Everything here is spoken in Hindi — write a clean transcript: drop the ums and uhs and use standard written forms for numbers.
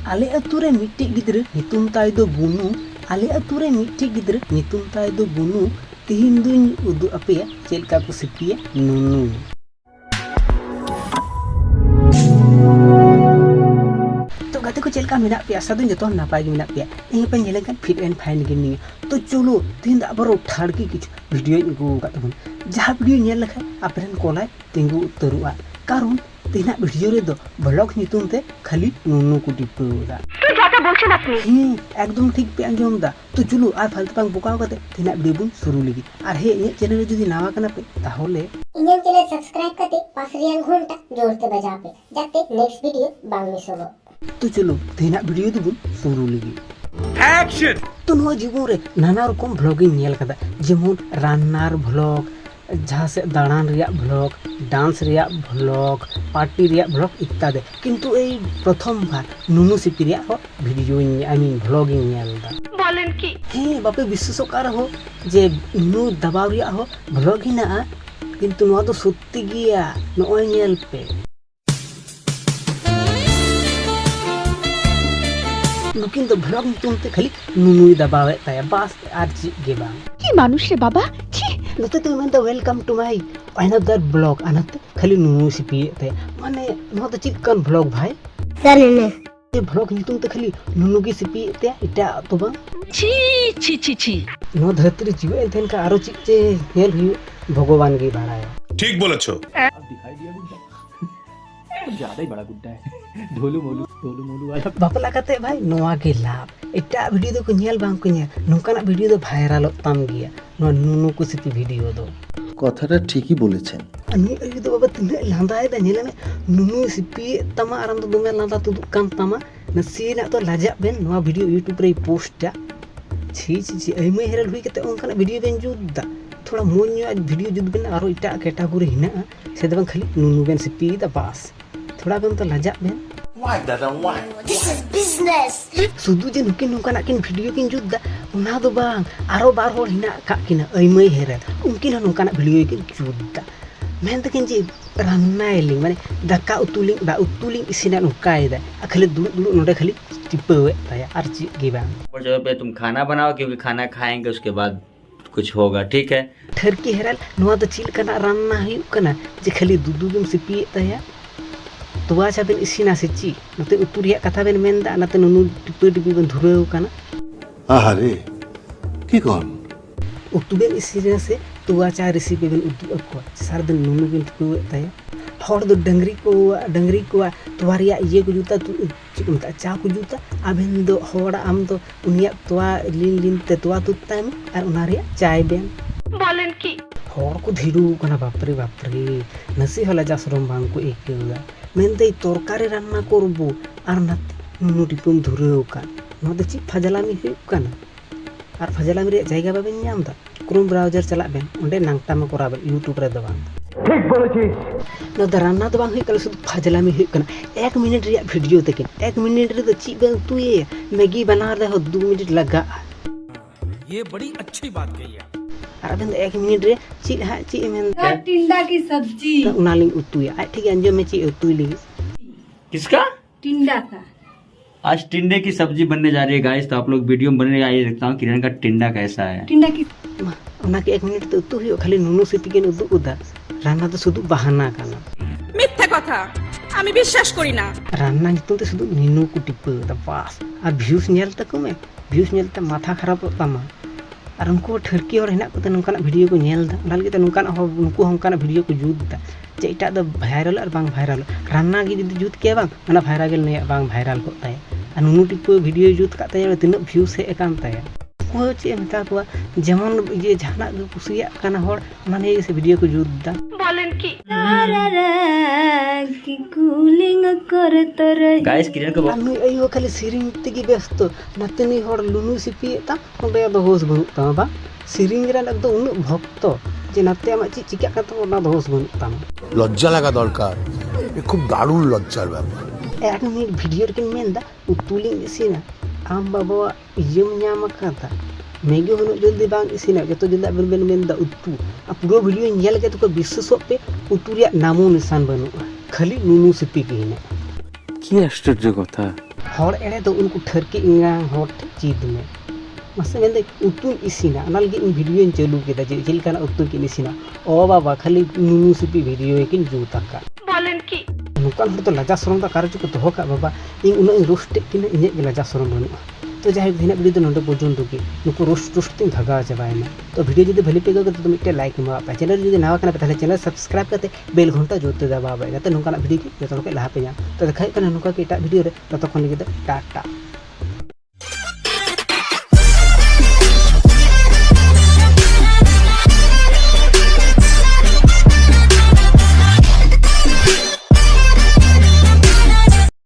आले अतु रे मिट्टी गिद्र नितुम ताय दो बुनु आले अतु रे मिट्टी गिद्र नितुम ताय दो बुनु तिहिन दुन उदु अपेया चेलका को सिपिया नुनु तो गाते को चेलका मेना पे आसा दुन जतो नापाय गे मेना पे इन पे नेलेंकन फिट एंड फाइन गे नि तो चलो तिहिन आबारो ठाड़ की किछ वीडियो गो गातबन जहां वीडियो नेल लखा आपरेन कोलाय तिंगु तरुआ कारण तेना वीडियो रे दो ब्लॉग नितुम ते खाली नुनु को टिपौदा तो ज्यादा बोलछन अपनी एकदम ठीक पे अंजम दा तो चलो आ फालतू बांग बोकाव कते तेना वीडियो बुन शुरू लगी और हे इन चैनल जदी नावा कना पे ताहले इन चैनल सब्सक्राइब कते पास रियन घंटा जोरते बजा पे जाते नेक्स्ट वीडियो बांग मिस हो तो चलो तेना वीडियो दो बुन शुरू लगी एक्शन तो नो जीवन रे नाना रकम ब्लॉगिंग नेल कदा जेमन रान्नार ब्लॉग जहाँ से दाड़ान रिया ब्लॉग डांस रिया ब्लॉग पार्टी रिया ब्लॉग इत्यादि किंतु ए प्रथम बार नुनु सिपि रिया हो वीडियो आई मीन ब्लॉगिंग नेलदा बोलन की हे बापे विश्वासकार हो जे नुनु दबाव रिया हो ब्लॉग ही ना किंतु नो तो सत्य गिया नोय नेल पे नुकिन तो ब्लॉग नितुम ते खाली नुनु दबावे ताया बस आर ची गे बा की मानुष रे बाबा छी नते तो मैं तो welcome to my another blog अनते खाली नुनु सिपि ते माने नो तो चित कन ब्लॉग भाई जाने ने ये ब्लॉग नितुम ते खाली नुनु की सिपि ते इटा तो बा छी छी छी छी नो धरती जीवे थेन का आरो चित चे नेल हुई भगवान की बाड़ाया ठीक बोला छो दिखाई दिया गुड्डा ज्यादा ही बड़ा गुड्डा है ढोलू मोलू वाला बापला कते भाई नोआ के लाभ इटा वीडियो दो को नेल बांग को नेल नोकाना वीडियो दो भाइराल ताम गया नो नुनु को सिपि वीडियो दो কথাটা ঠিকই বলেছেন अनि अभी तो बाबा तिने लांदा है नेले में नुनु सिपि तमा आराम तो दोमे लांदा तुदु कान तमा नसीना तो लाजा बेन नोआ वीडियो यूट्यूब रे पोस्टा छी छी छी एमे हेरल हुई कते ओनकाना वीडियो बेन जुदा थोड़ा मोन्यो आज वीडियो जुद बेन आरो इटा कैटेगरी हिना से दबन खाली नुनु बेन सिपि दा बास थोड़ा बेन तो लाजा बेन Why दादा why दिस इज बिजनेस सुदु जे नुकिन नोकाना किन वीडियो किन जुदा उना दो बांग आरो बार होर हिना का किना एमे हेरल उनकिन नोकाना वीडियो किन जुदा मेन तकिन जे रान्नाइलिंग माने दाका उतुलिंग दा उतुलिंग इसिना नुकायदा खाली दुलु नोडे खाली टिपवे ताया आर ची गे बांग और जगह पे तुम खाना बनाओ क्योंकि खाना खाएंगे उसके बाद कुछ होगा ठीक है ठरकी हेरल नोआ तो चिल कना रान्ना हुई कना जे खाली दुदु गम सिपि ताया तोवा चाबेन इसिना से ची नते उतु रिया कथा बेन मेनदा नते नुनु टिपे टिपे बेन धुरेव कना আহারে কি কোন उतु बेन इसिना से तोवा चा रेसिपी बेन उतु अको सार दिन नुनु बेन टिपे ताया हर दो डंगरी को तोवा रिया ये को जुता चिकमता चा को जुता आबेन दो होड़ा आम दो उनिया तोवा लिन ते तोवा तुताम और उना रिया चाय बेन बोलन की हर को धीरू कना बापरे नसी हला जासरम बांग को एकेगा मेनते तरकारी रान्ना करबो आर ना नुनु टिपम धुरेव का नो दे ची फजलामी हुई काना आर फजलामी रे जायगा बाबेन नाम दा क्रोम ब्राउजर चला बेन ओंडे नांगटा में कराबे यूट्यूब रे दबान ठीक बोले नो द रान्ना दबांग हुई कल सुद फजलामी हुई काना 1 मिनट रे वीडियो तक 1 मिनट रे तो ची बे तू ये मैगी बना रहे हो 2 मिनट लगा ये बड़ी अच्छी बात कही है और अबेन 1 मिनट रे ची हा ची मेन टिंडा की सब्जी उनालिंग उतुया आ ठीक अंजो में ची उतुई लगी किसका टिंडा का आज टिंडे की सब्जी बनने जा रही है गाइस तो आप लोग वीडियो में बनने आइए देखता हूँ किरण का टिंडा कैसा है टिंडा की उना के 1 मिनट तो उतु हुई खाली नुनु सिपि के उदु उदा रान्ना तो शुद्ध बहाना काना मिथ्या कथा আমি বিশ্বাস করি না रान्ना नितुम ते शुद्ध नुनु को टिपे दा बास आ व्यूज नेल तक में व्यूज नेल ते माथा खराब तमा और उनको ठरकी और हिना को नोकाना वीडियो को नेल दा नाल के नोकाना हो उनको हमकाना वीडियो को जुद दा जे इटा द वायरल और बांग वायरल रान्ना के जदी जुद के बांग ना वायरल ने बांग वायरल को ताय आ नुनु टिपे वीडियो जुद का ताय तिना व्यूज हे एकान ताय को चे मता को जेमन ये जाना कुसिया काना होड़ माने से वीडियो को जुद दा बोलन की की कूलिंग करत रही गाइस किरण को anu ayo kali siring tigi besto nateni hor lunu sipi ta onde do hos banu ta ba siring ran ekdo unu bhokto je natte ama chi chika kata ona do hos banu ta লজ্জা লাগা দরকার এ খুব দারুণ লজ্জার ব্যাপার 1 minute video kin menda utuling isina am baba yum nyama kata megi hono joldi bang isina joto jolda ben menda utu a puro video nyel ke to ko biswaso pe uturia namo nisan banu khali nunu sipi ke hina কি আশ্চর্য কথা हर एड़े दो उनको ठरकी इंगा हर चीज में मसे मेंदे उतुन इसिना अना लगी इन वीडियो चालू केदा जे जेलकाना उतु किन इसिना ओ बाबा खाली नुनु सुपी वीडियो किन जुताका बोलेन की नुकान हर तो लजा सरम दा कारज को तो का बाबा इन उन रोस्ट किन इने लजा सरम बनु तो जहां दिन वीडियो तो नंदे पर्यंत की नुको रोस्ट भगा चाबायना तो वीडियो जदि भले पे तो मिट्टे लाइक मा पे चैनल जदि नवा कना पे चैनल सब्सक्राइब करते बेल घंटा जोते दबावे जाते नुकाना वीडियो के जतो के लाहा पे तो देखा नुका के एटा वीडियो रे ततखन लगे टाटा।